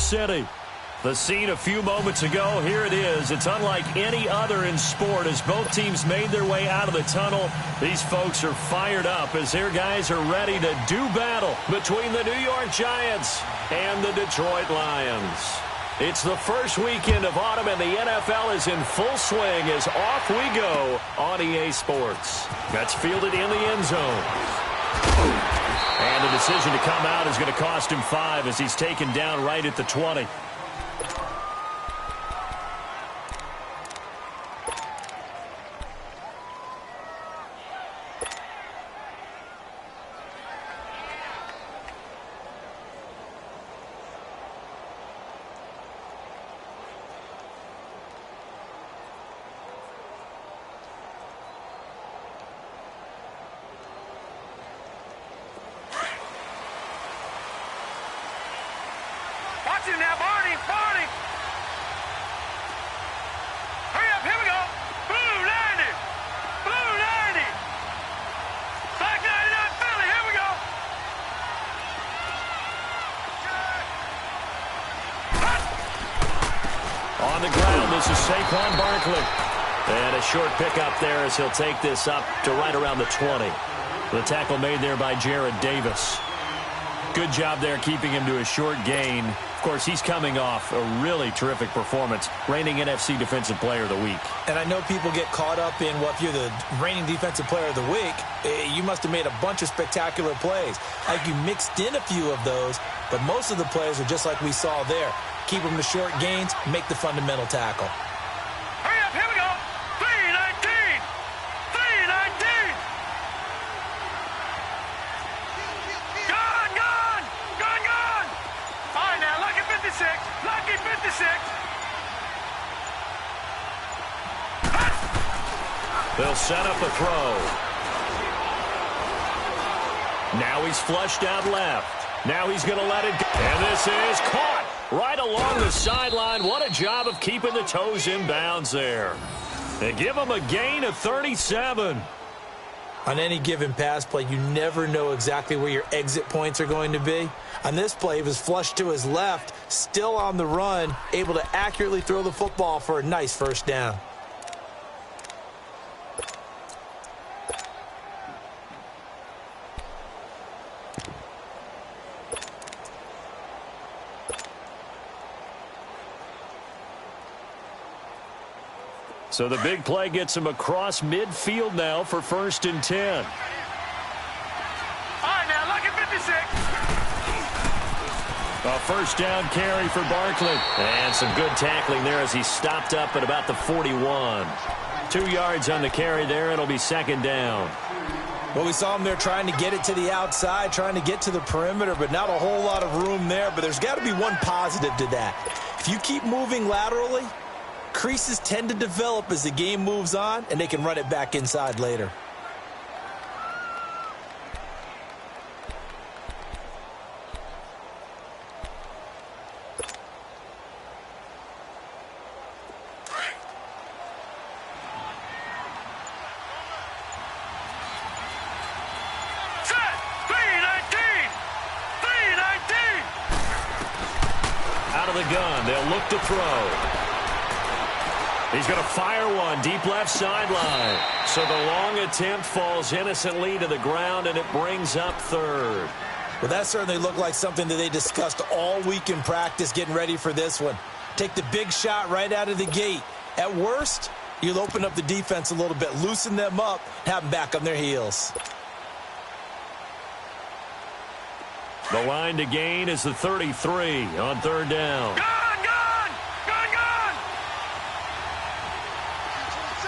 City. The scene a few moments ago, here it is. It's unlike any other in sport as both teams made their way out of the tunnel. These folks are fired up as their guys are ready to do battle between the New York Giants and the Detroit Lions. It's the first weekend of autumn, and the NFL is in full swing as off we go on EA Sports. That's fielded in the end zone. And the decision to come out is going to cost him 5 as he's taken down right at the 20. Now, Barney! Hurry up, here we go! Blue 90! Blue 90! Black 99 Philly, here we go! On the ground, this is Saquon Barkley. And a short pickup there as he'll take this up to right around the 20. The tackle made there by Jared Davis. Good job there keeping him to a short gain. Of course, he's coming off a really terrific performance, reigning NFC Defensive Player of the Week. And I know people get caught up in, well, if you're the reigning Defensive Player of the Week, you must have made a bunch of spectacular plays. Like you mixed in a few of those, but most of the plays are just like we saw there. Keep them to short gains, make the fundamental tackle. Hurry up, here we go! 319! 319! Gone! All right, now, Lucky 56! Lucky 56! They'll set up a throw. Now he's flushed out left. Now he's going to let it go. And this is caught right along the sideline. What a job of keeping the toes in bounds there. They give him a gain of 37. On any given pass play, you never know exactly where your exit points are going to be. On this play, he was flushed to his left, still on the run, able to accurately throw the football for a nice first down. So the big play gets him across midfield now for 1st and 10. All right, now, Lucky 56! A first down carry for Barkley. And some good tackling there as he stopped up at about the 41. 2 yards on the carry there. It'll be 2nd down. Well, we saw him there trying to get it to the outside, trying to get to the perimeter, but not a whole lot of room there. But there's got to be one positive to that. If you keep moving laterally, creases tend to develop as the game moves on, and they can run it back inside later. Set! 319! 319! Out of the gun, they'll look to throw. He's going to fire one deep left sideline. So the long attempt falls innocently to the ground, and it brings up 3rd. Well, that certainly looked like something that they discussed all week in practice getting ready for this one. Take the big shot right out of the gate. At worst, you'll open up the defense a little bit, loosen them up, have them back on their heels. The line to gain is the 33 on 3rd down. Gone!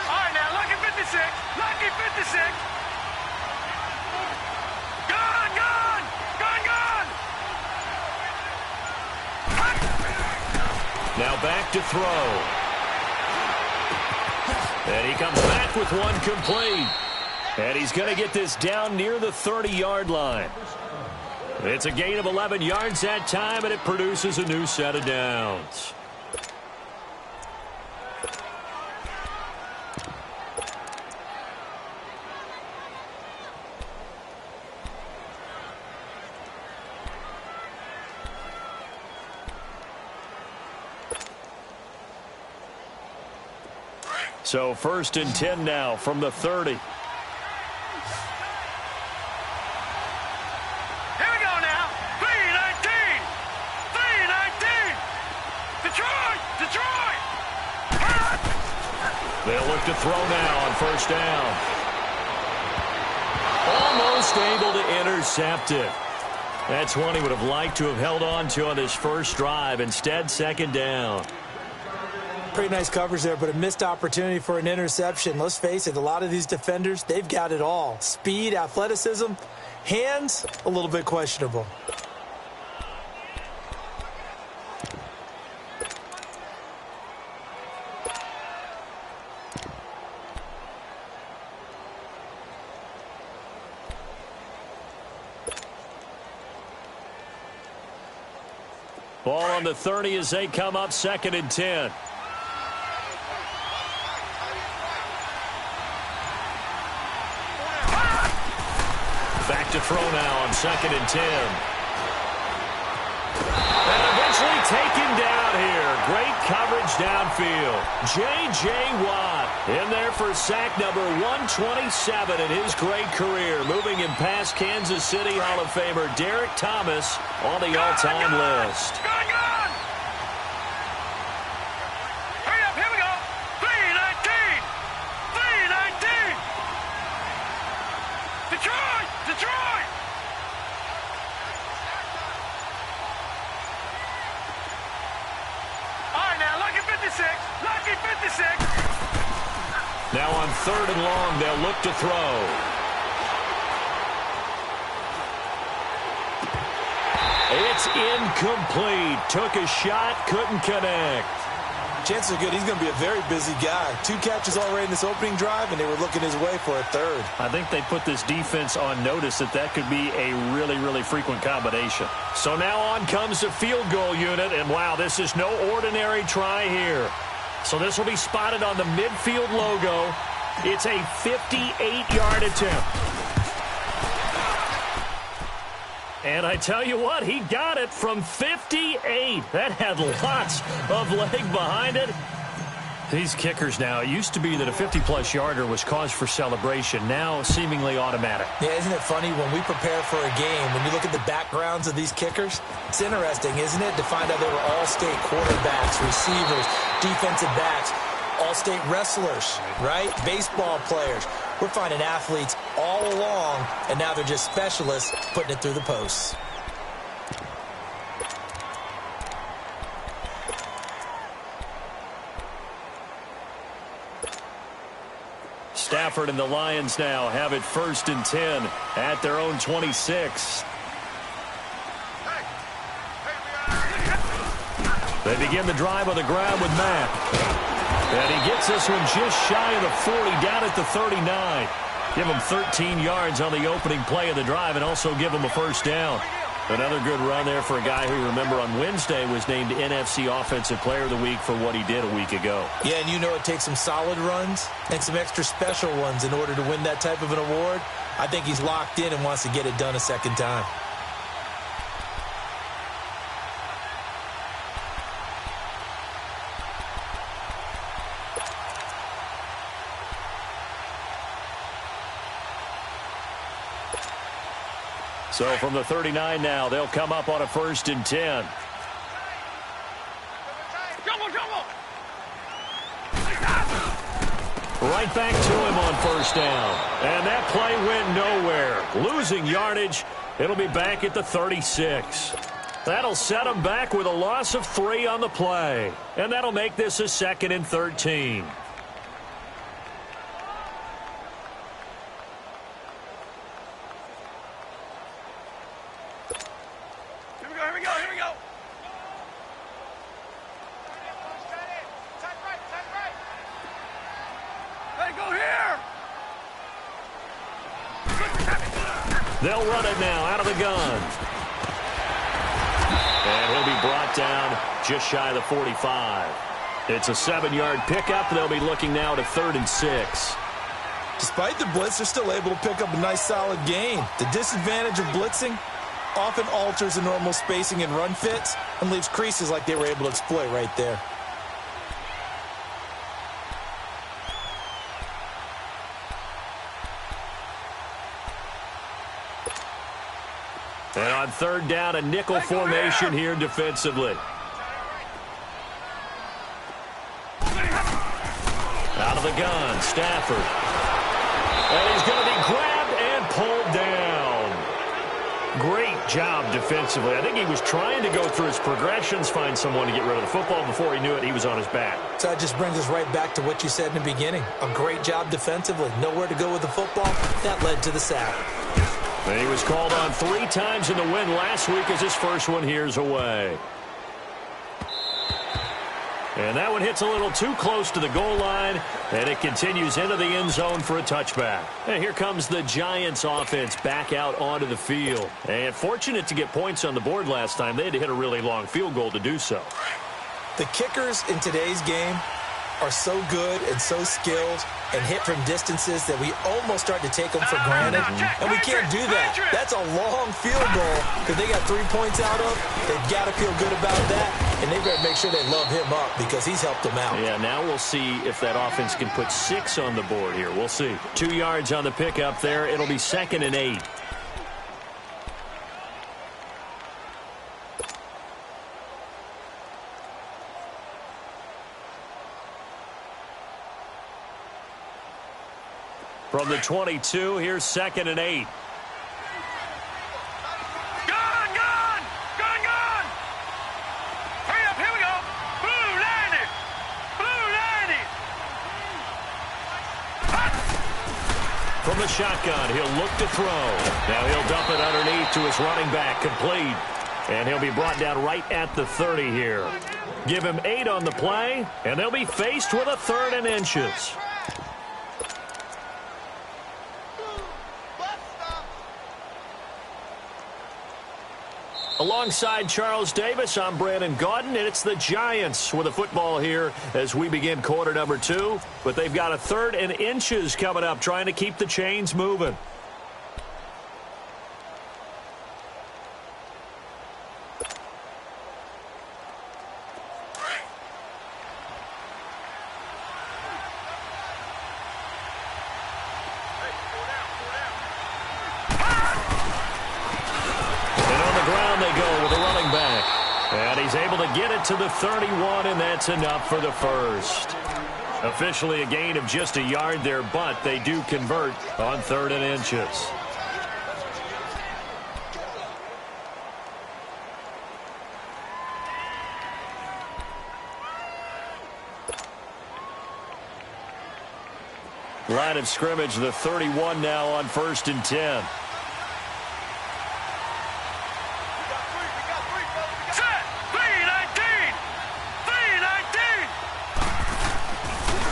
All right, now, Lucky 56! Lucky 56! Gone! Now back to throw. And he comes back with one complete. And he's going to get this down near the 30-yard line. It's a gain of 11 yards that time, and it produces a new set of downs. So 1st and 10 now from the 30. Here we go now. 3-19. 3-19. Detroit. Detroit. They'll look to throw now on 1st down. Almost able to intercept it. That's one he would have liked to have held on to on his first drive. Instead, 2nd down. Pretty nice coverage there, but a missed opportunity for an interception. Let's face it, a lot of these defenders, they've got it all. Speed, athleticism, hands, a little bit questionable. Ball on the 30 as they come up 2nd and 10. Back to throw now on 2nd and 10. And eventually taken down here. Great coverage downfield. J.J. Watt in there for sack number 127 in his great career. Moving him past Kansas City Hall of Famer Derek Thomas on the all-time list. Hurry up, here we go. 3-19. 3-19. Detroit. Detroit. All right, now, lucky 56. Lucky 56. Now on 3rd and long, they'll look to throw. It's incomplete. Took a shot, couldn't connect. Chances are good he's going to be a very busy guy. 2 catches already in this opening drive, and they were looking his way for a 3rd. I think they put this defense on notice that could be a really, really frequent combination. So now on comes the field goal unit, and wow, this is no ordinary try here. So this will be spotted on the midfield logo. It's a 58-yard attempt. And I tell you what, he got it from 58. That had lots of leg behind it. These kickers now, it used to be that a 50-plus yarder was cause for celebration. Now seemingly automatic. Yeah, isn't it funny when we prepare for a game, when you look at the backgrounds of these kickers, it's interesting, isn't it, to find out they were all-state quarterbacks, receivers, defensive backs, all-state wrestlers, right? Baseball players. We're finding athletes all along, and now they're just specialists putting it through the posts. Stafford and the Lions now have it 1st and 10 at their own 26. They begin the drive on the ground with Matt. And he gets this one just shy of the 40, down at the 39. Give him 13 yards on the opening play of the drive and also give him a 1st down. Another good run there for a guy who, remember, on Wednesday was named NFC Offensive Player of the Week for what he did a week ago. Yeah, and you know it takes some solid runs and some extra special ones in order to win that type of an award. I think he's locked in and wants to get it done a second time. So from the 39 now, they'll come up on a 1st and 10. Right back to him on 1st down. And that play went nowhere. Losing yardage. It'll be back at the 36. That'll set him back with a loss of 3 on the play. And that'll make this a 2nd and 13. They'll run it now out of the gun. And he'll be brought down just shy of the 45. It's a 7-yard pickup. They'll be looking now to 3rd and 6. Despite the blitz, they're still able to pick up a nice solid gain. The disadvantage of blitzing often alters the normal spacing and run fits and leaves creases like they were able to exploit right there. On third down, a nickel formation here defensively. Out of the gun, Stafford. And he's going to be grabbed and pulled down. Great job defensively. I think he was trying to go through his progressions, find someone to get rid of the football. Before he knew it, he was on his back. So that just brings us right back to what you said in the beginning. A great job defensively. Nowhere to go with the football. That led to the sack. And he was called on 3 times in the win last week as his first one here's away. And that one hits a little too close to the goal line, and it continues into the end zone for a touchback. And here comes the Giants offense back out onto the field. And fortunate to get points on the board last time. They had to hit a really long field goal to do so. The kickers in today's game are so good and so skilled and hit from distances that we almost start to take them for granted, and we can't do that. That's a long field goal that they got 3 points out of. They've got to feel good about that, and they've got to make sure they love him up because he's helped them out. Yeah, now we'll see if that offense can put 6 on the board here. We'll see. 2 yards on the pickup there. It'll be 2nd and 8. From the 22, here's 2nd and 8. Gun! Hurry up, here we go. Blue, land it. From the shotgun, he'll look to throw. Now he'll dump it underneath to his running back, complete. And he'll be brought down right at the 30 here. Give him 8 on the play, and they'll be faced with a 3rd and inches. Alongside Charles Davis, I'm Brandon Gaudin, and it's the Giants with the football here as we begin quarter number 2. But they've got a 3rd and inches coming up, trying to keep the chains moving. Get it to the 31, and that's enough for the first. Officially a gain of just a yard there, but they do convert on 3rd and inches. Line of scrimmage, the 31 now on 1st and 10.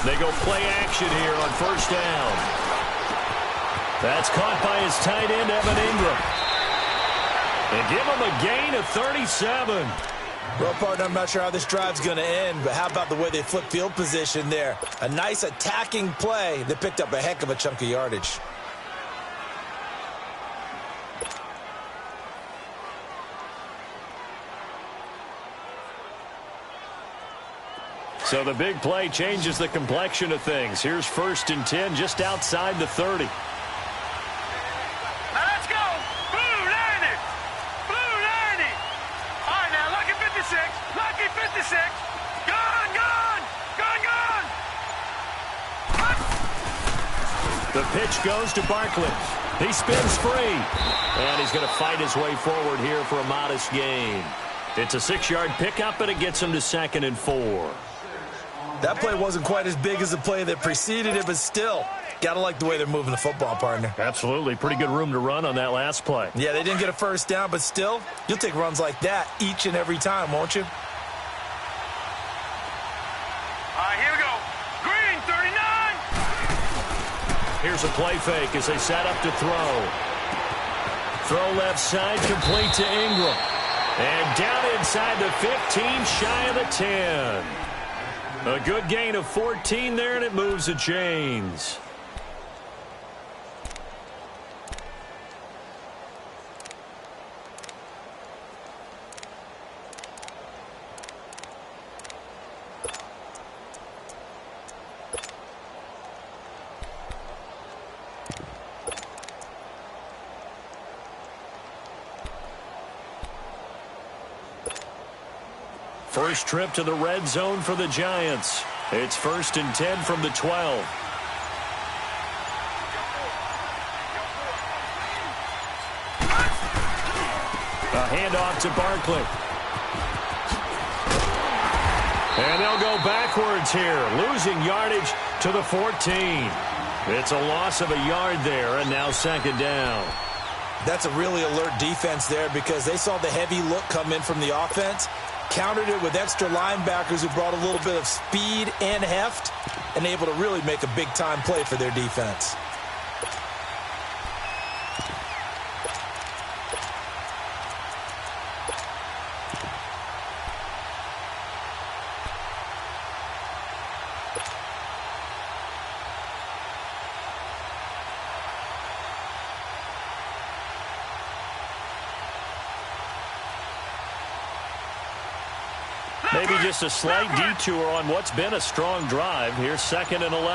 They go play action here on 1st down. That's caught by his tight end, Evan Ingram. And give him a gain of 37. Well, partner, I'm not sure how this drive's going to end, but how about the way they flip field position there? A nice attacking play that picked up a heck of a chunk of yardage. So the big play changes the complexion of things. Here's 1st and 10 just outside the 30. Now let's go. Blue, land it. All right, now, lucky 56. Gun. The pitch goes to Barkley. He spins free. And he's going to fight his way forward here for a modest gain. It's a 6-yard pickup, and it gets him to 2nd and 4. That play wasn't quite as big as the play that preceded it, but still, got to like the way they're moving the football, partner. Absolutely. Pretty good room to run on that last play. Yeah, they didn't get a 1st down, but still, you'll take runs like that each and every time, won't you? All right, here we go. Green, 39. Here's a play fake as they set up to throw. Throw left side, complete to Ingram. And down inside the 15, shy of the 10. A good gain of 14 there, and it moves the chains. First trip to the red zone for the Giants. It's 1st and 10 from the 12. A handoff to Barkley. And they'll go backwards here, losing yardage to the 14. It's a loss of a yard there, and now 2nd down. That's a really alert defense there because they saw the heavy look come in from the offense, countered it with extra linebackers who brought a little bit of speed and heft, and able to really make a big-time play for their defense. Maybe just a slight detour on what's been a strong drive. Here's 2nd and 11. All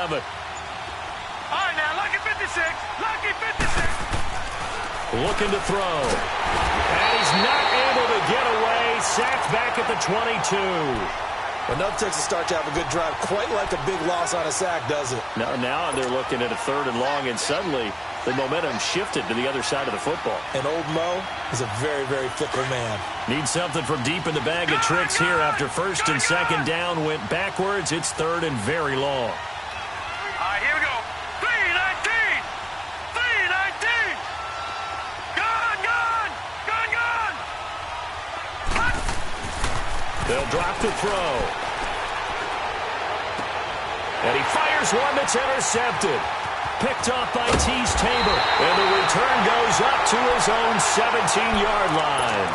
right, now, lucky 56. Lucky 56. Looking to throw. And he's not able to get away. Sacked back at the 22. Enough takes a start to have a good drive. Quite like a big loss on a sack, does it? Now they're looking at a 3rd and long, and suddenly the momentum shifted to the other side of the football. And old Mo is a very, very fickle man. Needs something from deep in the bag of tricks here after 1st and 2nd down. Went backwards. It's 3rd and very long. All right, here we go. 3-19. 3-19. Gone, gone. Gone, gone. They'll drop to throw. And he fires one that's intercepted. Picked off by Teez Tabor. And the return goes up to his own 17-yard line.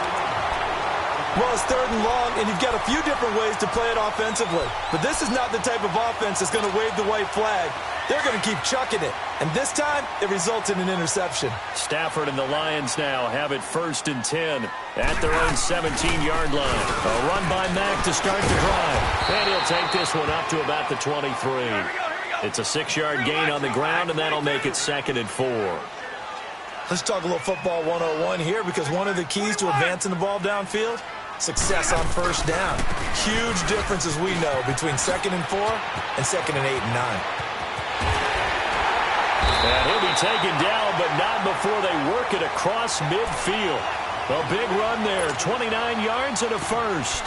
Well, it's 3rd and long, and you've got a few different ways to play it offensively. But this is not the type of offense that's going to wave the white flag. They're going to keep chucking it. And this time, it results in an interception. Stafford and the Lions now have it 1st and 10 at their own 17-yard line. A run by Mack to start the drive. And he'll take this one up to about the 23. It's a 6-yard gain on the ground, and that'll make it 2nd and 4. Let's talk a little football 101 here, because one of the keys to advancing the ball downfield, success on 1st down. Huge difference, as we know, between 2nd and 4 and 2nd and 8 and 9. And he'll be taken down, but not before they work it across midfield. A big run there, 29 yards and a 1st.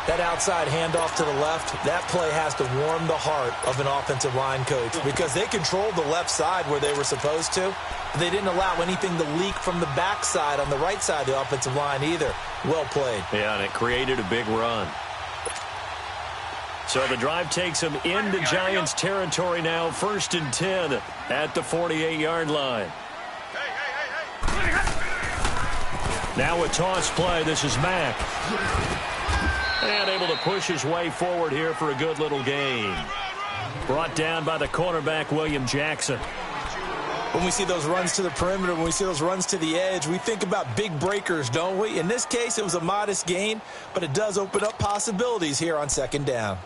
That outside handoff to the left, that play has to warm the heart of an offensive line coach because they controlled the left side where they were supposed to. But they didn't allow anything to leak from the backside on the right side of the offensive line either. Well played. Yeah, and it created a big run. So the drive takes them into Giants territory now, 1st and 10 at the 48-yard line. Now a toss play. This is Mack. And able to push his way forward here for a good little gain. Brought down by the cornerback, William Jackson. When we see those runs to the perimeter, when we see those runs to the edge, we think about big breakers, don't we? In this case, it was a modest gain, but it does open up possibilities here on 2nd down.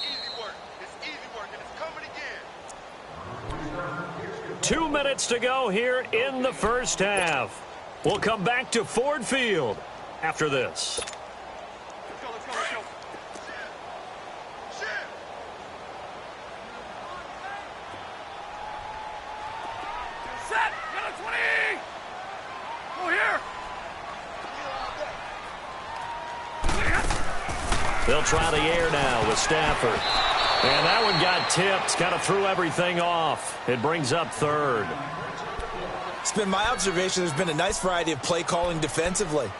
Easy work. It's easy work, and it's coming again. 2 minutes to go here in the 1st half. We'll come back to Ford Field after this. Let's go, let's go, let's go. Shit. Set. Get a 20. Go here. They'll try the air now with Stafford. And that one got tipped. Kind of threw everything off. It brings up 3rd. It's been my observation there's been a nice variety of play calling defensively.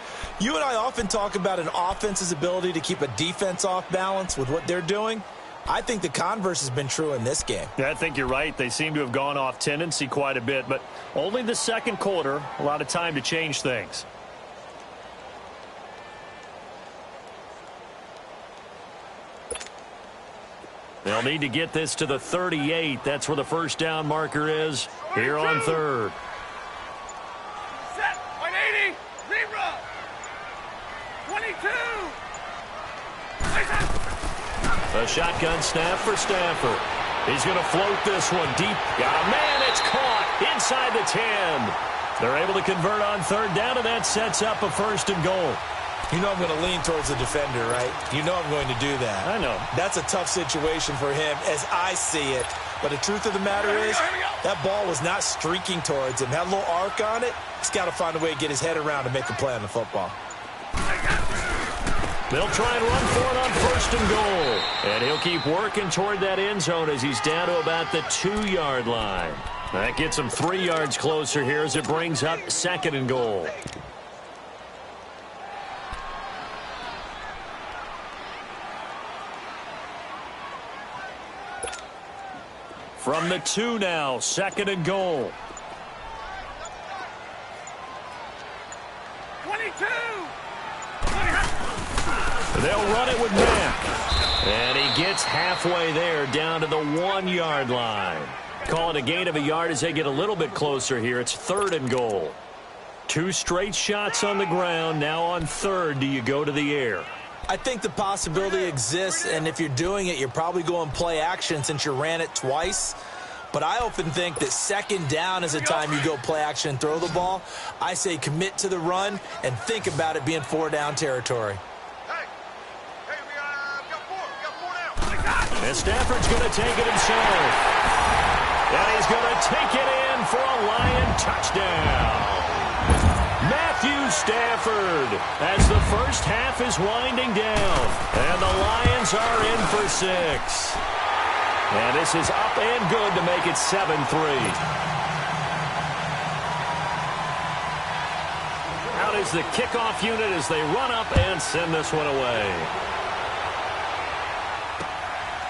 You and I often talk about an offense's ability to keep a defense off balance with what they're doing. I think the converse has been true in this game. Yeah, I think you're right. They seem to have gone off tendency quite a bit, but only the 2nd quarter, a lot of time to change things. They'll need to get this to the 38. That's where the 1st down marker is here on 3rd. Set. 180. Zebra. 22. A shotgun snap for Stafford. He's going to float this one deep. Man, it's caught inside the 10. They're able to convert on third down, and that sets up a 1st and goal. You know I'm going to lean towards the defender, right? You know I'm going to do that. I know. That's a tough situation for him as I see it. But the truth of the matter is, that ball was not streaking towards him. Had a little arc on it. He's got to find a way to get his head around and make a play on the football. They'll try and run for it on 1st and goal. And he'll keep working toward that end zone as he's down to about the 2-yard line. That gets him 3 yards closer here as it brings up 2nd and goal. From the 2 now, 2nd and goal. 22. They'll run it with Mack. And he gets halfway there down to the 1-yard line. Call it a gain of a yard as they get a little bit closer here. It's 3rd and goal. 2 straight shots on the ground. Now on 3rd, do you go to the air? I think the possibility exists, and if you're doing it, you're probably going play action since you ran it twice. But I often think that 2nd down is the time you go play action and throw the ball. I say commit to the run and think about it being 4-down territory. And Stafford's going to take it himself. And he's going to take it in for a Lion touchdown. Matthew Stafford as the first half is winding down. And the Lions are in for 6. And this is up and good to make it 7-3. Out is the kickoff unit as they run up and send this one away.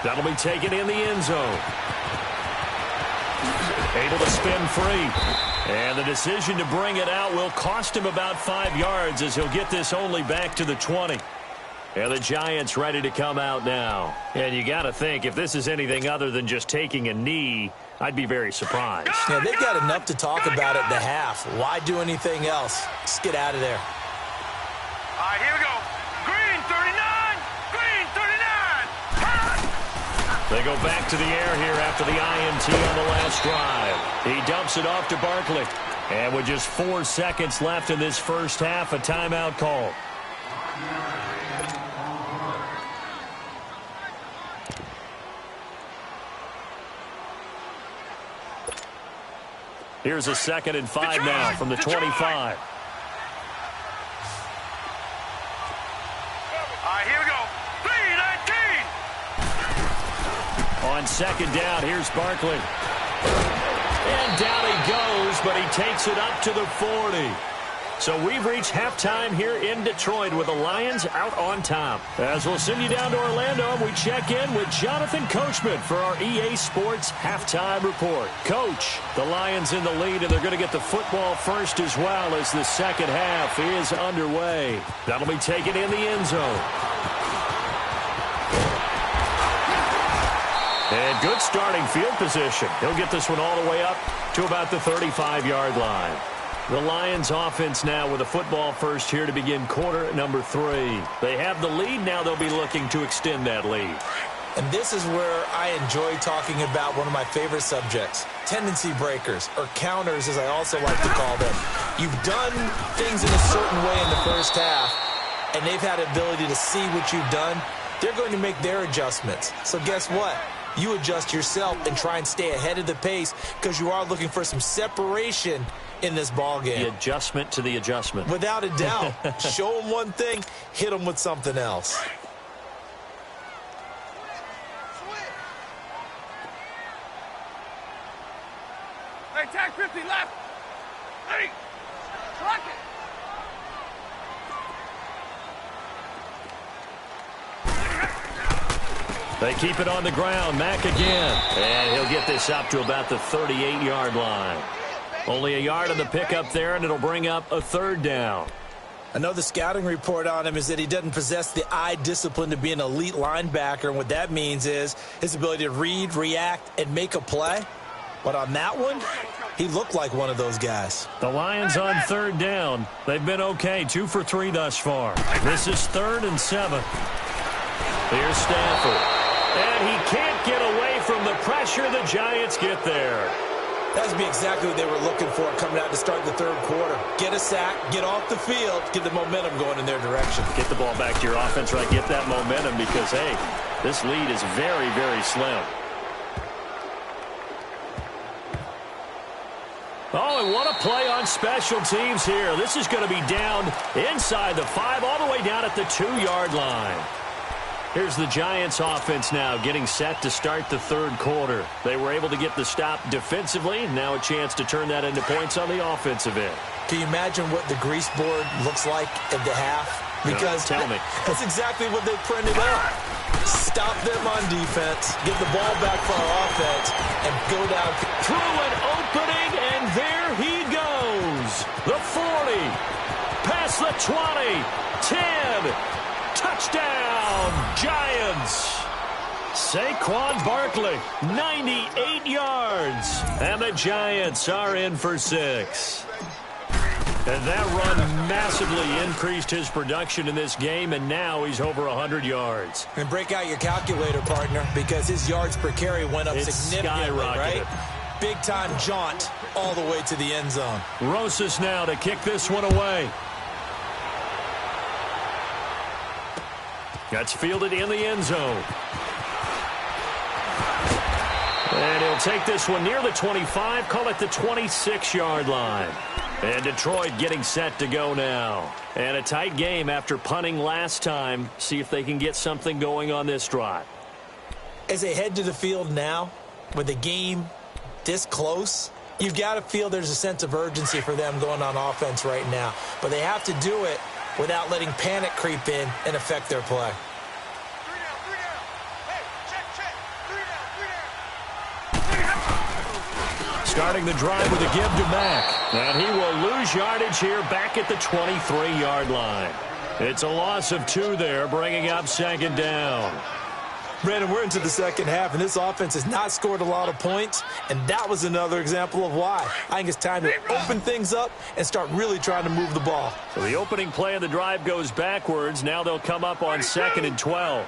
That'll be taken in the end zone. Able to spin free. And the decision to bring it out will cost him about 5 yards as he'll get this only back to the 20. And the Giants ready to come out now. And you got to think, if this is anything other than just taking a knee, I'd be very surprised. Yeah, they've got enough to talk about at the half. Why do anything else? Just get out of there. All right, here we go. Green 39. Green 39. They go back to the air here after the INT on the last drive. He dumps it off to Barkley. And with just 4 seconds left in this first half, a timeout call. Here's a 2nd and 5 now from the 25. All right, here we go. 3-19. On 2nd down, here's Barkley. And down he goes, but he takes it up to the 40. So we've reached halftime here in Detroit with the Lions out on top. As we'll send you down to Orlando, we check in with Jonathan Coachman for our EA Sports Halftime Report. Coach, the Lions in the lead, and they're going to get the football first as well as the second half is underway. That'll be taken in the end zone. And good starting field position. He'll get this one all the way up to about the 35-yard line. The Lions offense now with a football first here to begin quarter number 3. They have the lead. Now they'll be looking to extend that lead. And this is where I enjoy talking about one of my favorite subjects, tendency breakers, or counters as I also like to call them. You've done things in a certain way in the first half, and they've had the ability to see what you've done. They're going to make their adjustments. So guess what? You adjust yourself and try and stay ahead of the pace because you are looking for some separation in this ball game. The adjustment to the adjustment. Without a doubt. Show them one thing, hit them with something else. Hey, tag 50 left. Hey, block it. They keep it on the ground. Mack again. And he'll get this up to about the 38-yard line. Only a yard on the pickup there, and it'll bring up a 3rd down. I know the scouting report on him is that he doesn't possess the eye discipline to be an elite linebacker, and what that means is his ability to read, react, and make a play. But on that one, he looked like one of those guys. The Lions on 3rd down. They've been okay, 2 for 3 thus far. This is 3rd and 7. Here's Stafford. And he can't get away from the pressure. The Giants get there. That would be exactly what they were looking for coming out to start the third quarter. Get a sack, get off the field, get the momentum going in their direction. Get the ball back to your offense, right? Get that momentum because, hey, this lead is very, very slim. Oh, and what a play on special teams here. This is going to be down inside the 5, all the way down at the 2-yard line. Here's the Giants offense now getting set to start the third quarter. They were able to get the stop defensively. Now a chance to turn that into points on the offensive end. Can you imagine what the grease board looks like at the half? Because tell me. That's exactly what they printed up. Stop them on defense, get the ball back for our offense, and go down. Through an opening, and there he goes. The 40, past the 20, 10, touchdown, Giants. Saquon Barkley, 98 yards. And the Giants are in for 6. And that run massively increased his production in this game, and now he's over 100 yards. And break out your calculator, partner, because his yards per carry went up significantly, right? Big-time jaunt all the way to the end zone. Rosas now to kick this one away. That's fielded in the end zone. And he'll take this one near the 25, call it the 26-yard line. And Detroit getting set to go now. And a tight game after punting last time. See if they can get something going on this drive. As they head to the field now, with the game this close, you've got to feel there's a sense of urgency for them going on offense right now. But they have to do it without letting panic creep in and affect their play. Starting the drive with a give to Mack. And he will lose yardage here back at the 23-yard line. It's a loss of 2 there, bringing up second down. Brandon, we're into the second half, and this offense has not scored a lot of points, and that was another example of why. I think it's time to open things up and start really trying to move the ball. So the opening play of the drive goes backwards. Now they'll come up on 2nd and 12.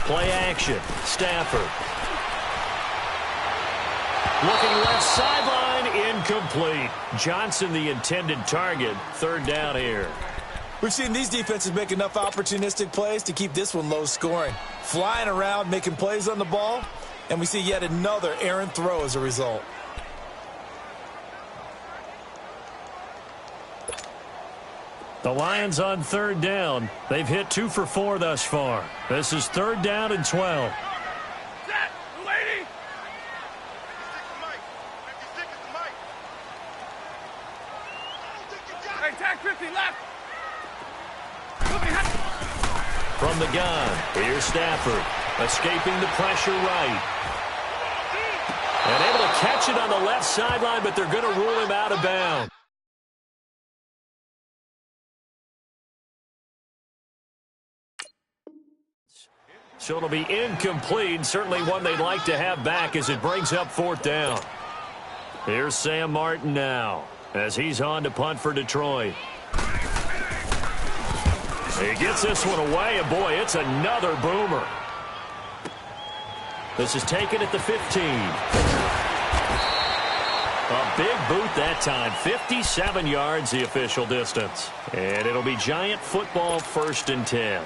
Play action. Stafford. Looking left sideline, incomplete. Johnson, the intended target. Third down here. We've seen these defenses make enough opportunistic plays to keep this one low scoring. Flying around, making plays on the ball, and we see yet another errant throw as a result. The Lions on third down. They've hit 2 for 4 thus far. This is 3rd down and 12. From the gun, here's Stafford, escaping the pressure right. And able to catch it on the left sideline, but they're going to rule him out of bounds. So it'll be incomplete, certainly one they'd like to have back as it brings up 4th down. Here's Sam Martin now, as he's on to punt for Detroit. He gets this one away, and boy, it's another boomer. This is taken at the 15. A big boot that time. 57 yards, the official distance. And it'll be Giant football, 1st and 10.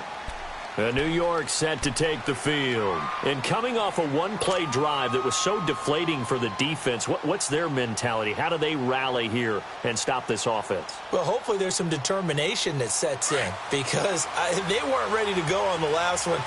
New York set to take the field. And coming off a one-play drive that was so deflating for the defense, what's their mentality? How do they rally here and stop this offense? Well, hopefully there's some determination that sets in because they weren't ready to go on the last one.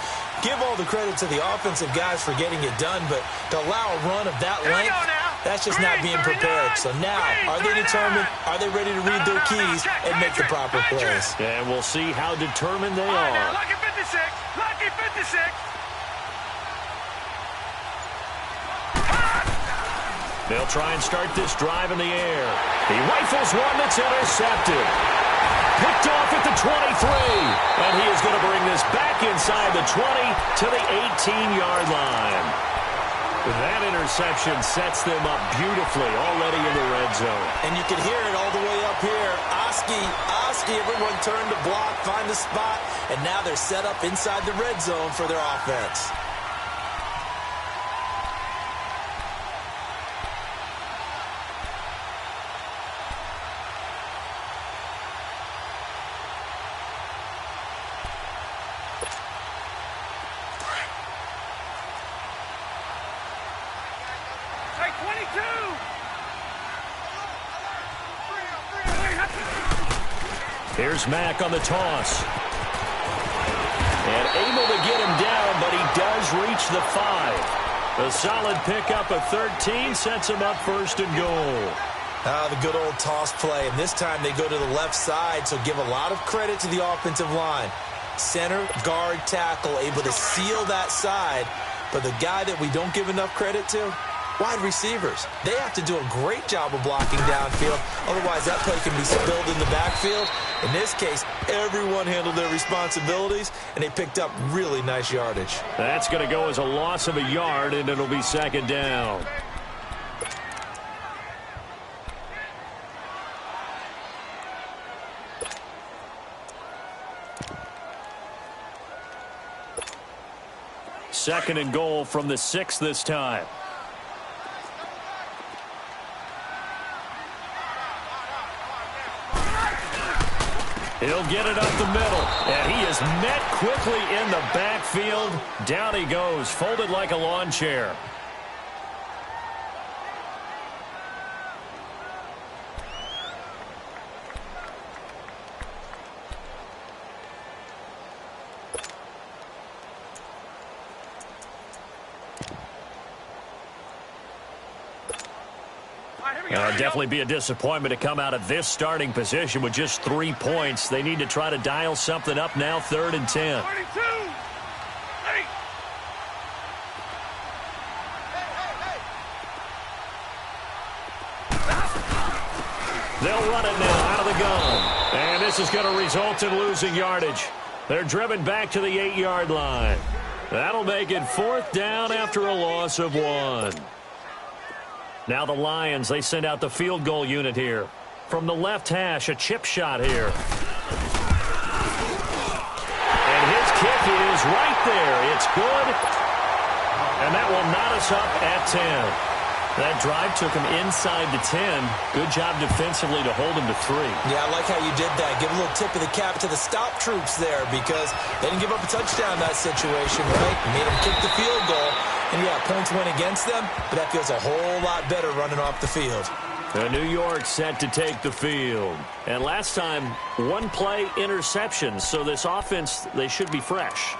Give all the credit to the offensive guys for getting it done, but to allow a run of that length, that's just not being prepared. So now, are they determined? Are they ready to read their keys and make the proper plays? And we'll see how determined they are. Lucky 56. Lucky 56. They'll try and start this drive in the air. He rifles one that's intercepted. Picked off at the 23. And he is going to bring this back inside the 20 to the 18-yard line. That interception sets them up beautifully already in the red zone. And you can hear it all the way up here. Oski, everyone turned to block, find a spot, and now they're set up inside the red zone for their offense. 22. Here's Mack on the toss. And able to get him down, but he does reach the 5. A solid pickup of 13 sets him up first and goal. The good old toss play, and this time they go to the left side, so give a lot of credit to the offensive line. Center, guard, tackle, able to seal that side, but the guy that we don't give enough credit to, wide receivers. They have to do a great job of blocking downfield, otherwise that play can be spilled in the backfield. In this case, everyone handled their responsibilities, and they picked up really nice yardage. That's going to go as a loss of a yard, and it'll be second down. Second and goal from the 6 this time. He'll get it up the middle, and he is met quickly in the backfield. Down he goes, folded like a lawn chair. Definitely be a disappointment to come out of this starting position with just 3 points. They need to try to dial something up now, 3rd and 10. 32. They'll run it now out of the gun. And this is going to result in losing yardage. They're driven back to the 8-yard line. That'll make it 4th down after a loss of 1. Now the Lions, they send out the field goal unit here. From the left hash, a chip shot here. And his kick is right there. It's good. And that will knot us up at 10. That drive took him inside the 10. Good job defensively to hold him to 3. Yeah, I like how you did that. Give a little tip of the cap to the stop troops there because they didn't give up a touchdown in that situation, right? Made them kick the field goal. And, yeah, points went against them, but that feels a whole lot better running off the field. New York set to take the field. And last time, 1-play interception. So this offense, they should be fresh.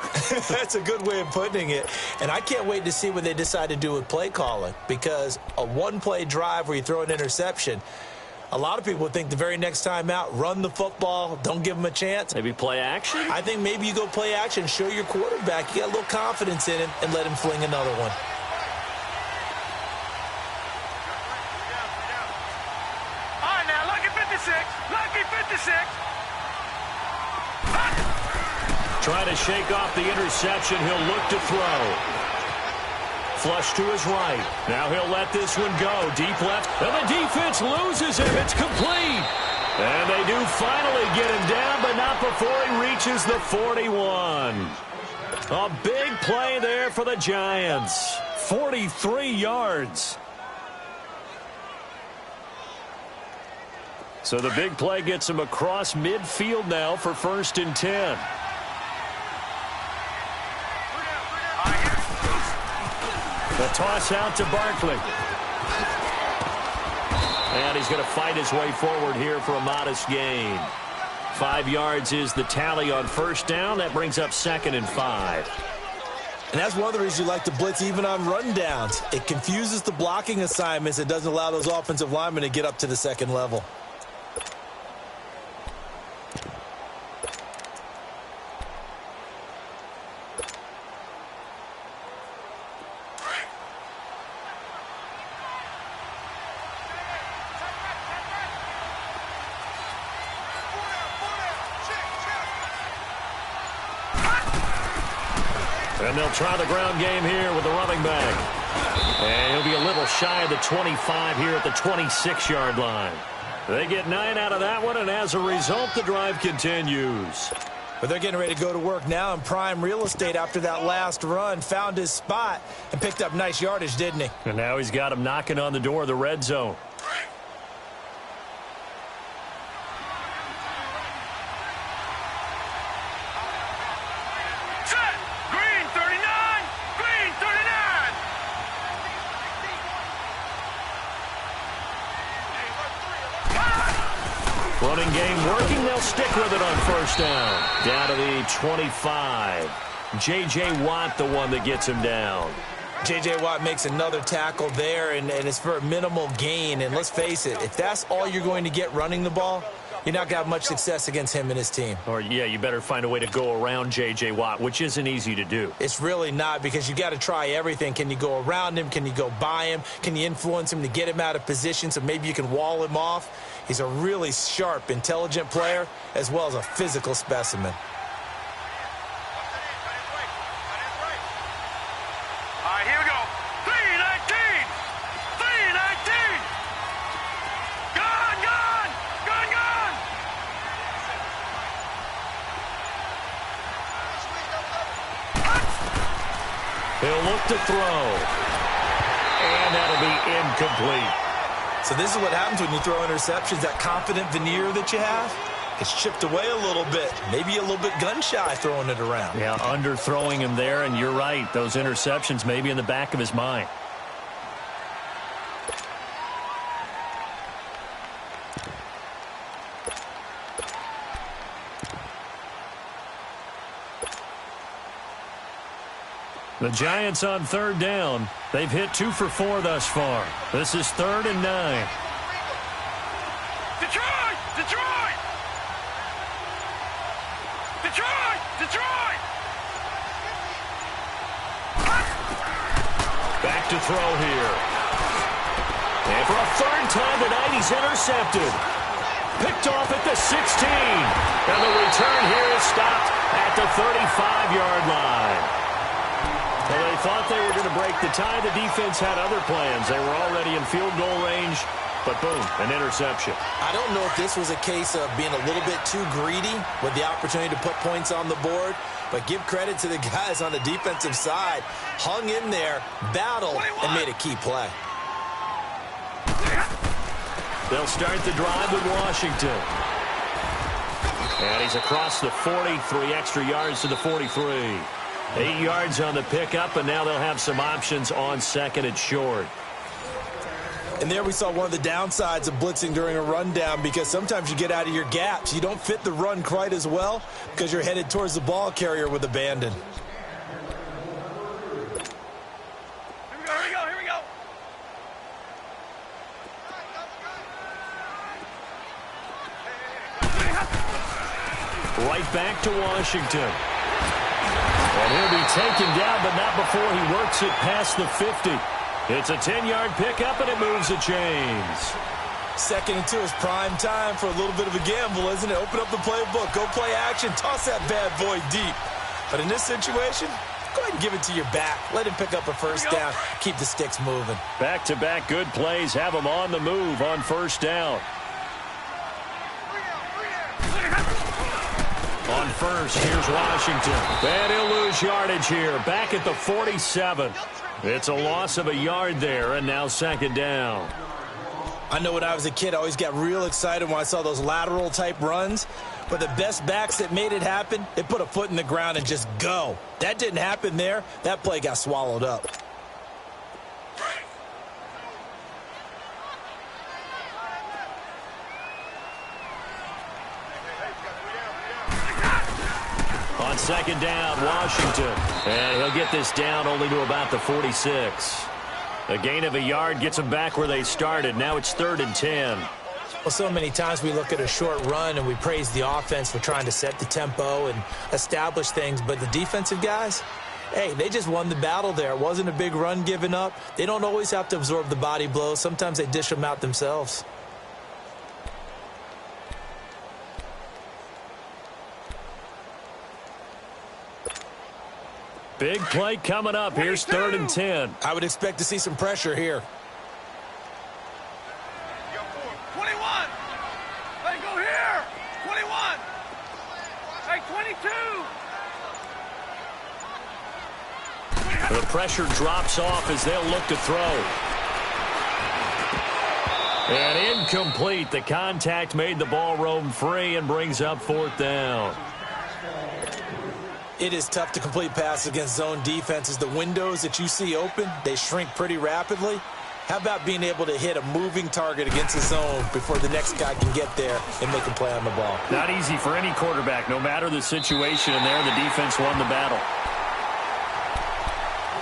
That's a good way of putting it. And I can't wait to see what they decide to do with play calling because a 1-play drive where you throw an interception, a lot of people think the very next time out, run the football, don't give them a chance. Maybe play action? I think maybe you go play action, show your quarterback you got a little confidence in him, and let him fling another one. All right, now, lucky 56. Lucky 56. Trying to shake off the interception. He'll look to throw. Flush to his right. Now he'll let this one go. Deep left. And the defense loses him. It's complete. And they do finally get him down, but not before he reaches the 41. A big play there for the Giants. 43 yards. So the big play gets him across midfield now for 1st and 10. The toss out to Barkley. And he's going to fight his way forward here for a modest gain. 5 yards is the tally on 1st down. That brings up 2nd and 5. And that's one of the reasons you like to blitz even on rundowns. It confuses the blocking assignments. It doesn't allow those offensive linemen to get up to the 2nd level. And they'll try the ground game here with the running back. And he'll be a little shy of the 25 here at the 26-yard line. They get 9 out of that one, and as a result, the drive continues. But they're getting ready to go to work now in prime real estate after that last run. Found his spot and picked up nice yardage, didn't he? And now he's got him knocking on the door of the red zone. Running game working. They'll stick with it on first down. Down to the 25. J.J. Watt, the one that gets him down. J.J. Watt makes another tackle there, and it's for a minimal gain. And let's face it, if that's all you're going to get running the ball, you're not going to have much success against him and his team. Or, yeah, you better find a way to go around J.J. Watt, which isn't easy to do. It's really not, because you got to try everything. Can you go around him? Can you go by him? Can you influence him to get him out of position so maybe you can wall him off? He's a really sharp, intelligent player, as well as a physical specimen. He'll look to throw. And that'll be incomplete. So this is what happens when you throw interceptions. That confident veneer that you have, it's chipped away a little bit. Maybe a little bit gun-shy throwing it around. Yeah, underthrowing him there, and you're right. Those interceptions may be in the back of his mind. The Giants on third down. They've hit 2 for 4 thus far. This is 3rd and 9. Detroit! Detroit! Detroit! Detroit! Back to throw here. And for a 3rd time tonight, he's intercepted. Picked off at the 16. And the return here is stopped at the 35-yard line. Well, they thought they were going to break the tie. The defense had other plans. They were already in field goal range, but boom, an interception. I don't know if this was a case of being a little bit too greedy with the opportunity to put points on the board, but give credit to the guys on the defensive side. Hung in there, battled, and made a key play. They'll start the drive with Washington. And he's across the 40, 3 extra yards to the 43. 8 yards on the pickup, and now they'll have some options on 2nd and short. And there we saw one of the downsides of blitzing during a rundown, because sometimes you get out of your gaps. You don't fit the run quite as well because you're headed towards the ball carrier with abandon. Here we go, here we go. Right back to Washington. And he'll be taken down, but not before he works it past the 50. It's a 10-yard pickup, and it moves the chains. 2nd and 2 is prime time for a little bit of a gamble, isn't it? Open up the playbook, go play action, toss that bad boy deep. But in this situation, go ahead and give it to your back. Let him pick up a first down. Keep the sticks moving. Back-to-back good plays have him on the move on first down. On first, here's Washington. And he'll lose yardage here. Back at the 47. It's a loss of a yard there, and now 2nd down. I know when I was a kid, I always got real excited when I saw those lateral-type runs. But the best backs that made it happen, they put a foot in the ground and just go. That didn't happen there. That play got swallowed up. On 2nd down, Washington. And he'll get this down only to about the 46. A gain of a yard gets them back where they started. Now it's 3rd and 10. Well, so many times we look at a short run and we praise the offense for trying to set the tempo and establish things. But the defensive guys, hey, they just won the battle there. It wasn't a big run given up. They don't always have to absorb the body blows. Sometimes they dish them out themselves. Big play coming up. Here's 3rd and 10. I would expect to see some pressure here. 21. Hey, go here. 21. Hey, 22. The pressure drops off as they'll look to throw. And incomplete. The contact made the ball roam free and brings up 4th down. It is tough to complete passes against zone defenses. The windows that you see open, they shrink pretty rapidly. How about being able to hit a moving target against the zone before the next guy can get there and make a play on the ball? Not easy for any quarterback, no matter the situation, and there the defense won the battle.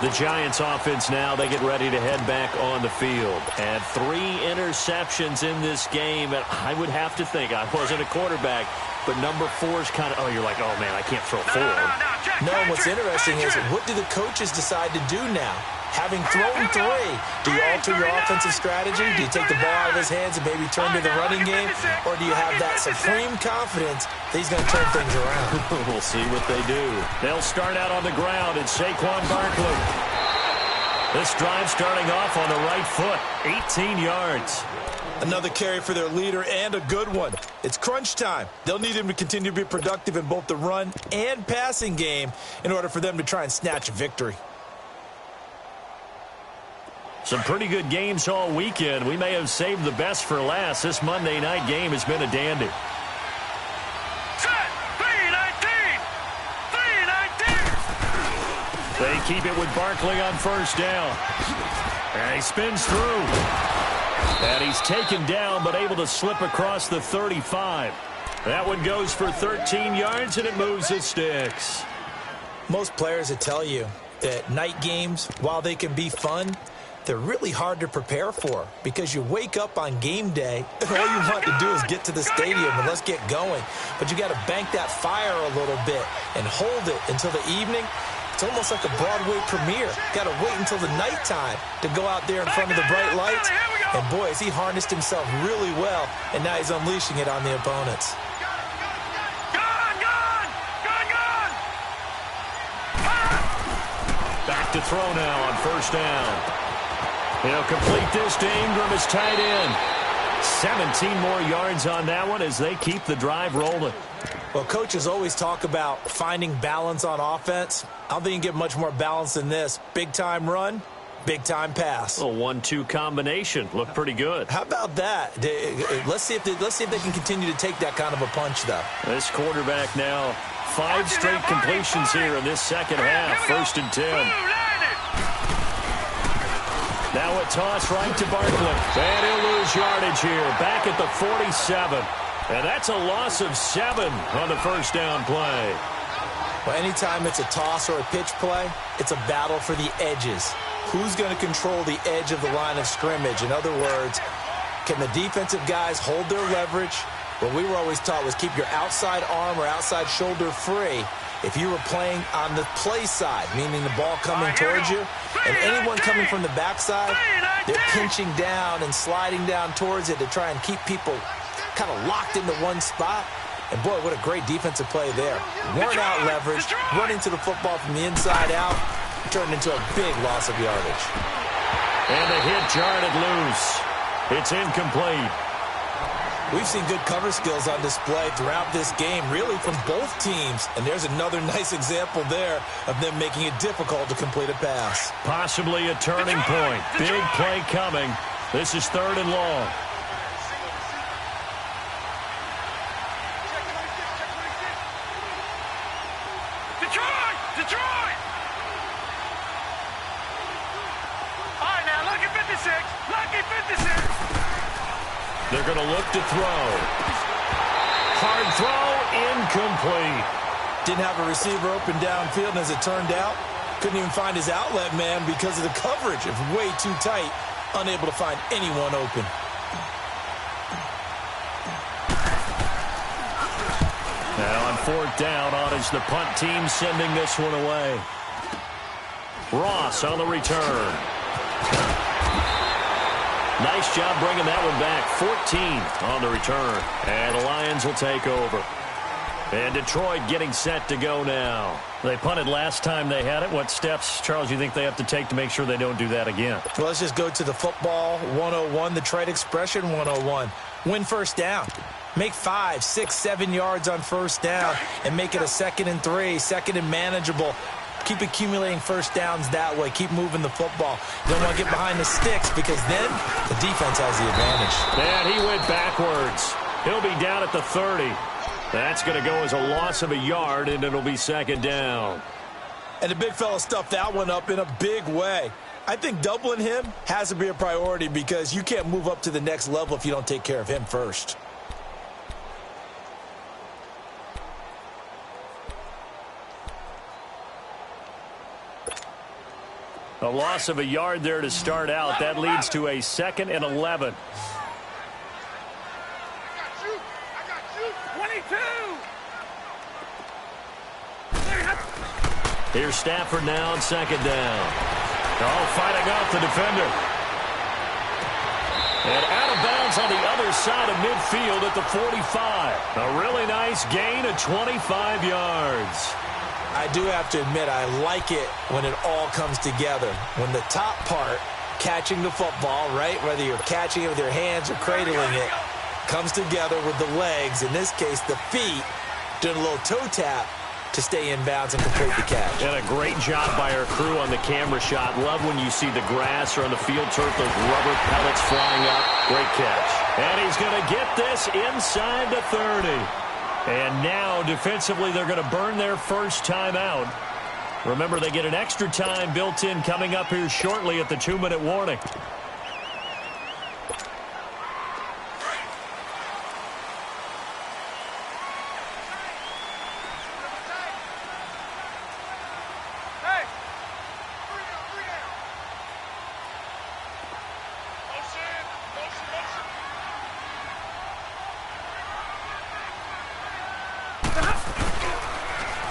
The Giants offense now, they get ready to head back on the field. And 3 interceptions in this game. And I would have to think, I wasn't a quarterback, but number 4 is kind of, oh, you're like, oh, man, I can't throw 4. No, what's interesting is what do the coaches decide to do now? Having thrown 3, do you alter your offensive strategy? Do you take the ball out of his hands and maybe turn to the running game? Or do you have that supreme confidence that he's going to turn things around? We'll see what they do. They'll start out on the ground. It's Saquon Barkley. This drive starting off on the right foot. 18 yards. Another carry for their leader and a good one. It's crunch time. They'll need him to continue to be productive in both the run and passing game in order for them to try and snatch a victory. Some pretty good games all weekend. We may have saved the best for last. This Monday night game has been a dandy. Set, 3-19. 3-19. They keep it with Barkley on first down. And he spins through. And he's taken down, but able to slip across the 35. That one goes for 13 yards, and it moves the sticks. Most players would tell you that night games, while they can be fun, they're really hard to prepare for because you wake up on game day and all you want to do is get to the stadium and let's get going. But you got to bank that fire a little bit and hold it until the evening. It's almost like a Broadway premiere. Got to wait until the nighttime to go out there in front of the bright lights. And boy, has he harnessed himself really well, and now he's unleashing it on the opponents. Back to throw now on first down. He'll complete this to Ingram as tight end. 17 more yards on that one as they keep the drive rolling. Well, coaches always talk about finding balance on offense. I don't think you can get much more balance than this. Big-time run, big-time pass. A 1-2 combination. Looked pretty good. How about that? Let's see if they can continue to take that kind of a punch, though. This quarterback now, 5 straight completions here in this second half. 1st and 10. Now a toss right to Barkley. And he'll lose yardage here. Back at the 47. And that's a loss of 7 on the first down play. Well, anytime it's a toss or a pitch play, it's a battle for the edges. Who's going to control the edge of the line of scrimmage? In other words, can the defensive guys hold their leverage? What we were always taught was keep your outside arm or outside shoulder free. If you were playing on the play side, meaning the ball coming towards you, and anyone coming from the backside, they're pinching down and sliding down towards it to try and keep people kind of locked into one spot. And boy, what a great defensive play there. Weren't out leveraged, running to the football from the inside out, turned into a big loss of yardage. And the hit jarred it loose. It's incomplete. We've seen good cover skills on display throughout this game, really from both teams. And there's another nice example there of them making it difficult to complete a pass. Possibly a turning point. Big play coming. This is 3rd and long. Detroit! All right, now, lucky 56. Lucky 56. They're going to look to throw. Hard throw, incomplete. Didn't have a receiver open downfield, and as it turned out, couldn't even find his outlet man because of the coverage. It was way too tight, unable to find anyone open. Now on 4th down, on is the punt team sending this one away. Ross on the return. Nice job bringing that one back. 14 on the return. And the Lions will take over. And Detroit getting set to go now. They punted last time they had it. What steps, Charles, you think they have to take to make sure they don't do that again? Well, let's just go to the football 101, the trade expression 101. Win first down. Make 5, 6, 7 yards on first down and make it a 2nd and 3, 2nd and manageable. Keep accumulating first downs that way. Keep moving the football. You don't want to get behind the sticks because then the defense has the advantage. And he went backwards. He'll be down at the 30. That's going to go as a loss of a yard, and it'll be 2nd down. And the big fella stuffed that one up in a big way. I think doubling him has to be a priority because you can't move up to the next level if you don't take care of him first. A loss of a yard there to start out. That leads to a 2nd and 11. Here's Stafford now on 2nd down. Oh, fighting off the defender. And out of bounds on the other side of midfield at the 45. A really nice gain of 25 yards. I do have to admit, I like it when it all comes together. When the top part, catching the football, right, whether you're catching it with your hands or cradling it, comes together with the legs, in this case the feet, doing a little toe tap to stay in bounds and complete the catch. And a great job by our crew on the camera shot. Love when you see the grass or on the field turf, those rubber pellets flying up. Great catch. And he's going to get this inside the 30. And now, defensively, they're going to burn their first timeout. Remember, they get an extra time built in coming up here shortly at the 2-minute warning.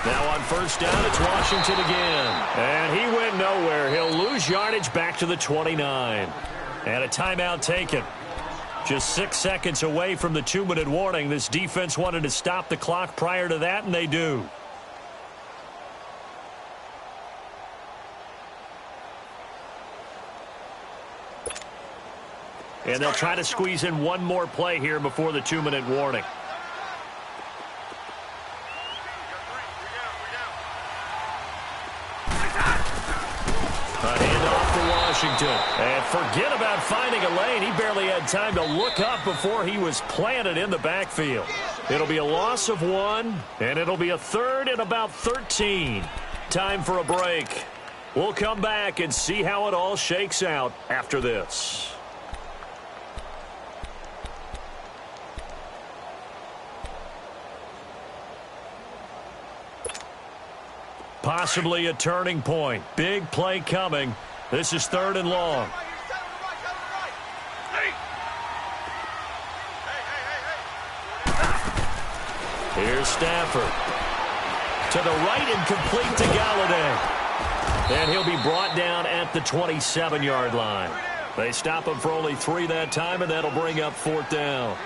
Now on first down, it's Washington again. And he went nowhere. He'll lose yardage back to the 29. And a timeout taken. Just 6 seconds away from the 2-minute warning. This defense wanted to stop the clock prior to that, and they do. And they'll try to squeeze in one more play here before the 2-minute warning. Washington. And forget about finding a lane. He barely had time to look up before he was planted in the backfield. It'll be a loss of 1, and it'll be a 3rd and about 13. Time for a break. We'll come back and see how it all shakes out after this. Possibly a turning point. Big play coming. This is 3rd and long. Here's Stafford. To the right and complete to Galladay. And he'll be brought down at the 27-yard line. They stop him for only 3 that time, and that'll bring up 4th down.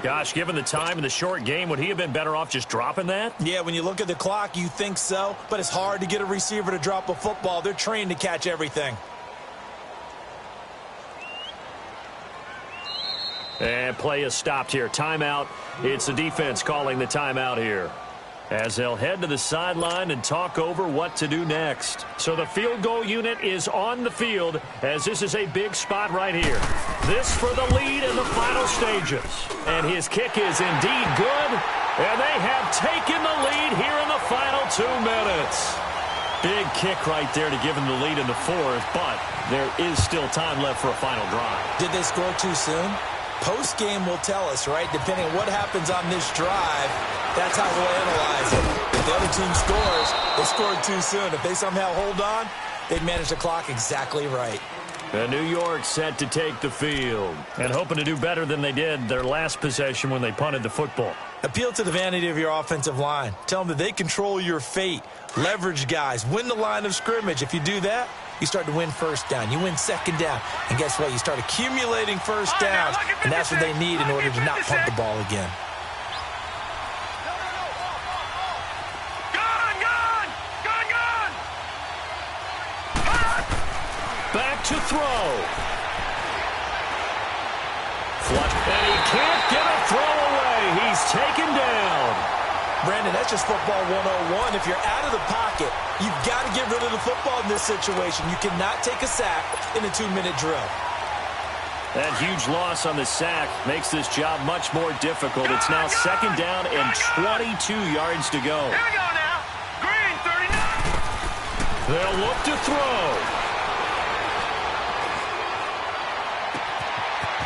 Gosh, given the time and the short game, would he have been better off just dropping that? Yeah, when you look at the clock, you think so, but it's hard to get a receiver to drop a football. They're trained to catch everything. And play is stopped here. Timeout. It's the defense calling the timeout here, as they'll head to the sideline and talk over what to do next. So the field goal unit is on the field, as this is a big spot right here. This for the lead in the final stages. And his kick is indeed good, and they have taken the lead here in the final 2 minutes. Big kick right there to give them the lead in the 4th, but there is still time left for a final drive. Did they score too soon? Post-game will tell us, right? Depending on what happens on this drive, that's how we'll analyze it. If the other team scores, they scored too soon. If they somehow hold on, they've managed the clock exactly right. And New York set to take the field and hoping to do better than they did their last possession when they punted the football. Appeal to the vanity of your offensive line. Tell them that they control your fate. Leverage guys. Win the line of scrimmage. If you do that, you start to win first down. You win second down. And guess what? You start accumulating first downs. And that's what they need in order to not punt the ball again. Back to throw. Flush, and he can't get a throw away. He's taken down. Brandon, that's just football 101. If you're out of the pocket, you've got to get rid of the football in this situation. You cannot take a sack in a 2-minute drill. That huge loss on the sack makes this job much more difficult. It's now second down and 22 yards to go. Here we go now. Green, 39. They'll look to throw.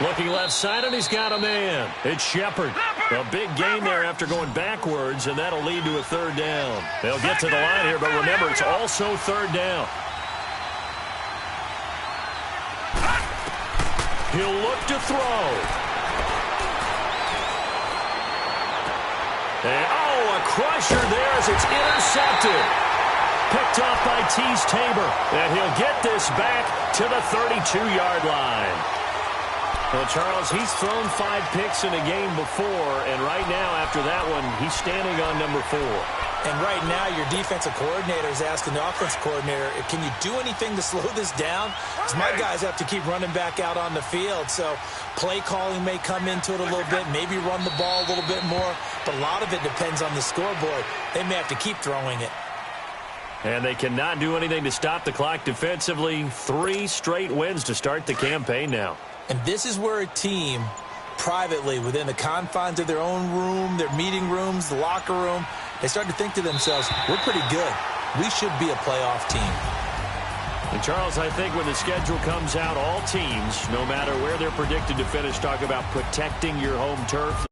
Looking left side, and he's got a man. It's Shepard. A big gain there after going backwards, and that'll lead to a third down. They'll get to the line here, but remember, it's also third down. He'll look to throw. And, a crusher there as it's intercepted. Picked off by Teez Tabor. And he'll get this back to the 32-yard line. Well, Charles, he's thrown 5 picks in a game before, and right now, after that one, he's standing on number 4. And right now, your defensive coordinator is asking the offensive coordinator, can you do anything to slow this down? Because my guys have to keep running back out on the field. So play calling may come into it a little bit, maybe run the ball a little bit more, but a lot of it depends on the scoreboard. They may have to keep throwing it. And they cannot do anything to stop the clock defensively. 3 straight wins to start the campaign now. And this is where a team, privately, within the confines of their own room, their meeting rooms, the locker room, they start to think to themselves, we're pretty good. We should be a playoff team. And, Charles, I think when the schedule comes out, all teams, no matter where they're predicted to finish, talk about protecting your home turf.